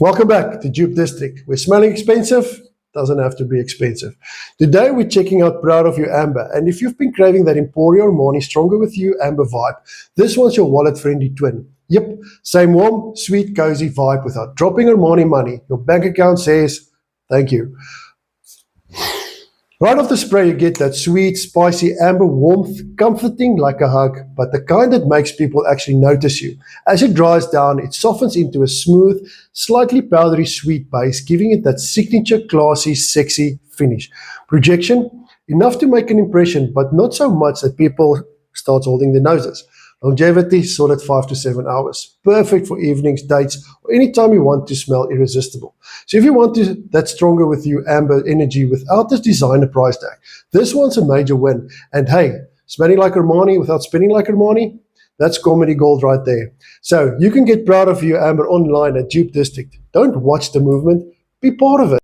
Welcome back to Dupe District, where smelling expensive doesn't have to be expensive. Today we're checking out Proud of You Amber, and if you've been craving that Emporio Armani Stronger With You Amber vibe, this one's your wallet-friendly twin. Yep, same warm, sweet, cozy vibe without dropping Armani money. Your bank account says, thank you. Right off the spray, you get that sweet, spicy amber warmth, comforting like a hug, but the kind that makes people actually notice you. As it dries down, it softens into a smooth, slightly powdery sweet base, giving it that signature, classy, sexy finish. Projection, enough to make an impression, but not so much that people start holding their noses. Longevity, solid 5 to 7 hours. Perfect for evenings, dates, or anytime you want to smell irresistible. So if you want that Stronger With You Amber energy without this designer price tag, this one's a major win. And hey, smelling like Armani without spending like Armani, that's comedy gold right there. So you can get Proud of You Amber online at Dupe District. Don't watch the movement, be part of it.